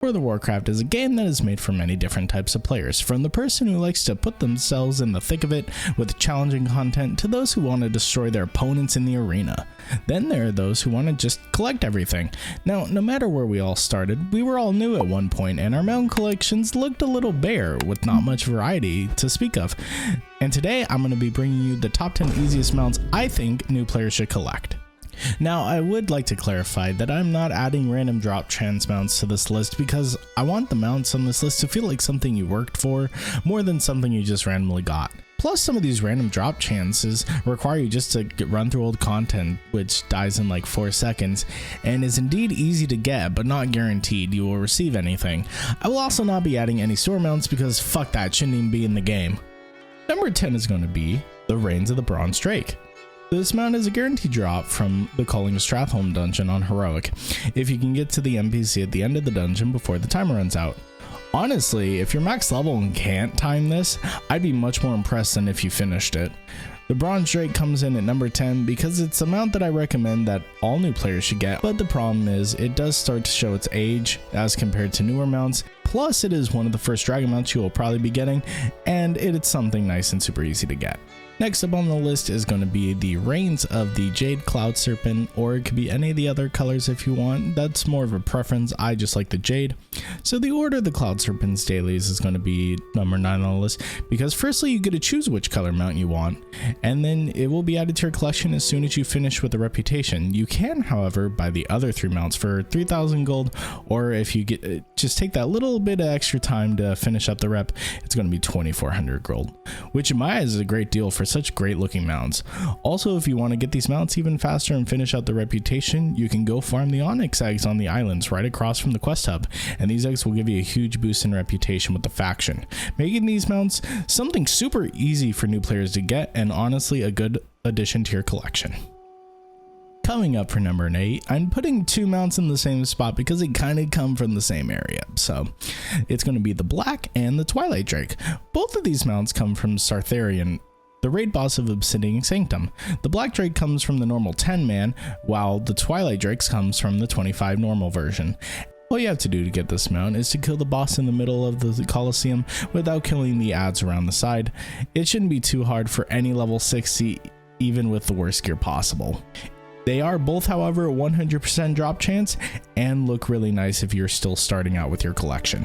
World of Warcraft is a game that is made for many different types of players, from the person who likes to put themselves in the thick of it with challenging content to those who want to destroy their opponents in the arena. Then there are those who want to just collect everything. Now, no matter where we all started, we were all new at one point and our mount collections looked a little bare with not much variety to speak of. And today I'm going to be bringing you the top 10 easiest mounts I think new players should collect. Now, I would like to clarify that I'm not adding random drop chance mounts to this list because I want the mounts on this list to feel like something you worked for more than something you just randomly got. Plus, some of these random drop chances require you just to run through old content, which dies in like 4 seconds, and is indeed easy to get, but not guaranteed you will receive anything. I will also not be adding any store mounts because fuck that, shouldn't even be in the game. Number 10 is going to be the Reigns of the Bronze Drake. This mount is a guaranteed drop from the Calling of Stratholme dungeon on Heroic, if you can get to the NPC at the end of the dungeon before the timer runs out. Honestly, if you're max level and can't time this, I'd be much more impressed than if you finished it. The Bronze Drake comes in at number 10 because it's a mount that I recommend that all new players should get, but the problem is it does start to show its age as compared to newer mounts, plus it is one of the first dragon mounts you will probably be getting, and it's something nice and super easy to get. Next up on the list is going to be the Reigns of the Jade Cloud Serpent, or it could be any of the other colors if you want. That's more of a preference. I just like the Jade. So the order of the Cloud Serpent's dailies is going to be number 9 on the list, because firstly you get to choose which color mount you want, and then it will be added to your collection as soon as you finish with the reputation. You can, however, buy the other 3 mounts for 3,000 gold, or if you get just take that little bit of extra time to finish up the rep, it's going to be 2,400 gold, which in my eyes is a great deal for such great looking mounts. Also, if you want to get these mounts even faster and finish out the reputation, you can go farm the Onyx eggs on the islands right across from the quest hub, and these eggs will give you a huge boost in reputation with the faction, making these mounts something super easy for new players to get and honestly a good addition to your collection. Coming up for number 8, I'm putting 2 mounts in the same spot because they kind of come from the same area. So it's going to be the Black and the Twilight Drake. Both of these mounts come from Sartharion, the raid boss of Obsidian Sanctum. The Black Drake comes from the normal 10 man, while the Twilight Drake comes from the 25 normal version. All you have to do to get this mount is to kill the boss in the middle of the Coliseum without killing the ads around the side. It shouldn't be too hard for any level 60, even with the worst gear possible. They are both, however, a 100% drop chance and look really nice if you're still starting out with your collection.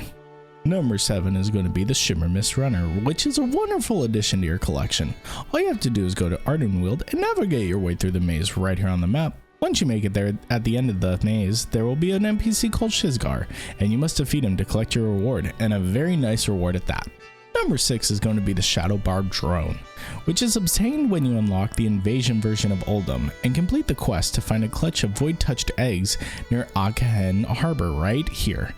Number 7 is going to be the Shimmermist Runner, which is a wonderful addition to your collection. All you have to do is go to Ardenweald and navigate your way through the maze right here on the map. Once you make it there, at the end of the maze, there will be an NPC called Shizgar, and you must defeat him to collect your reward, and a very nice reward at that. Number 6 is going to be the Shadowbar Drone, which is obtained when you unlock the invasion version of Uldum and complete the quest to find a clutch of void-touched eggs near Akahen Harbor right here.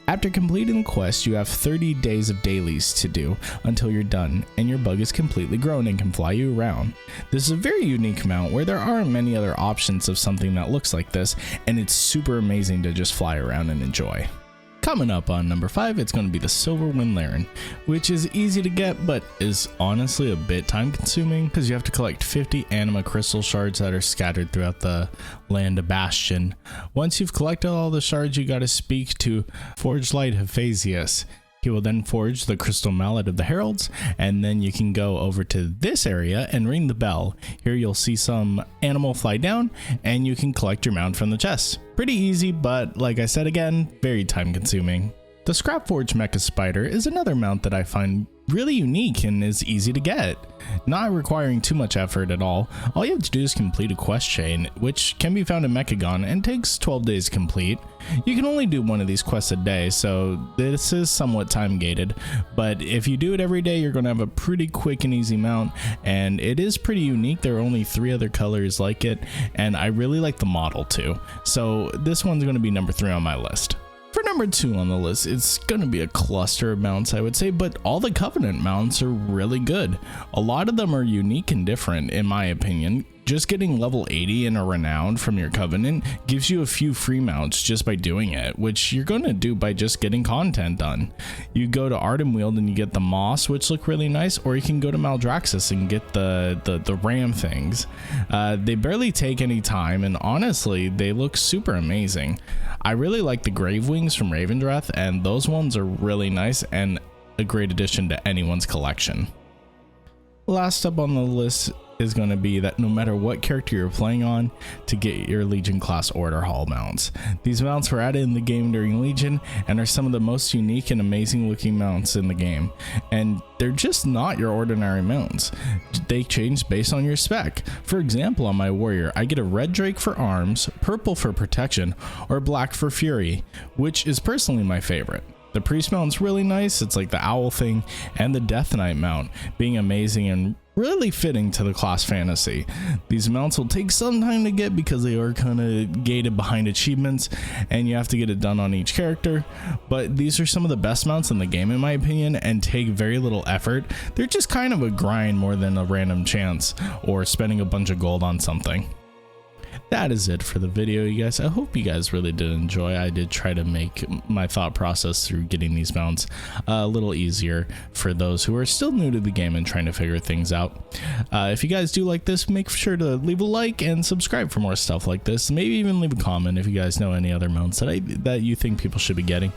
After completing the quest, you have 30 days of dailies to do until you're done, and your bug is completely grown and can fly you around. This is a very unique mount where there aren't many other options of something that looks like this, and it's super amazing to just fly around and enjoy. Coming up on number 5, it's going to be the Silverwind Laryn, which is easy to get but is honestly a bit time consuming because you have to collect 50 anima crystal shards that are scattered throughout the land of Bastion. Once you've collected all the shards, you gotta speak to Forge Light Hephasius. He will then forge the crystal mallet of the heralds, and then you can go over to this area and ring the bell. Here you'll see some animal fly down, and you can collect your mount from the chest. Pretty easy, but like I said again, very time consuming. The Scrapforge Mecha Spider is another mount that I find really unique and is easy to get, not requiring too much effort at all. All you have to do is complete a quest chain, which can be found in Mechagon and takes 12 days to complete. You can only do one of these quests a day, so this is somewhat time gated, but if you do it every day, you're going to have a pretty quick and easy mount, and it is pretty unique. There are only 3 other colors like it, and I really like the model too, so this one's going to be number 3 on my list. For number 2 on the list, it's going to be a cluster of mounts, I would say, but all the Covenant mounts are really good. A lot of them are unique and different, in my opinion. just getting level 80 in a renowned from your covenant gives you a few free mounts just by doing it, which you're going to do by just getting content done. You go to Ardenweald and you get the moss, which look really nice, or you can go to Maldraxxus and get the ram things. They barely take any time, and honestly they look super amazing. I really like the Grave Wings from Ravendreth, and those ones are really nice and a great addition to anyone's collection. Last up on the list is going to be that no matter what character you're playing on, to get your Legion class Order Hall mounts. These mounts were added in the game during Legion and are some of the most unique and amazing looking mounts in the game, and they're just not your ordinary mounts. They change based on your spec. For example, on my warrior I get a red drake for arms, purple for protection, or black for fury, which is personally my favorite. The priest mount's really nice, it's like the owl thing, and the death knight mount being amazing and really fitting to the class fantasy. These mounts will take some time to get because they are kind of gated behind achievements and you have to get it done on each character, but these are some of the best mounts in the game in my opinion and take very little effort. They're just kind of a grind more than a random chance or spending a bunch of gold on something. That is it for the video, you guys. I hope you guys really did enjoy. I did try to make my thought process through getting these mounts a little easier for those who are still new to the game and trying to figure things out. If you guys do like this, make sure to leave a like and subscribe for more stuff like this. Maybe even leave a comment if you guys know any other mounts that you think people should be getting.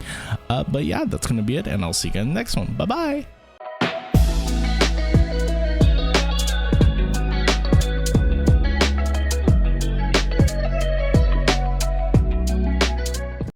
But yeah, that's going to be it, and I'll see you guys in the next one. Bye bye.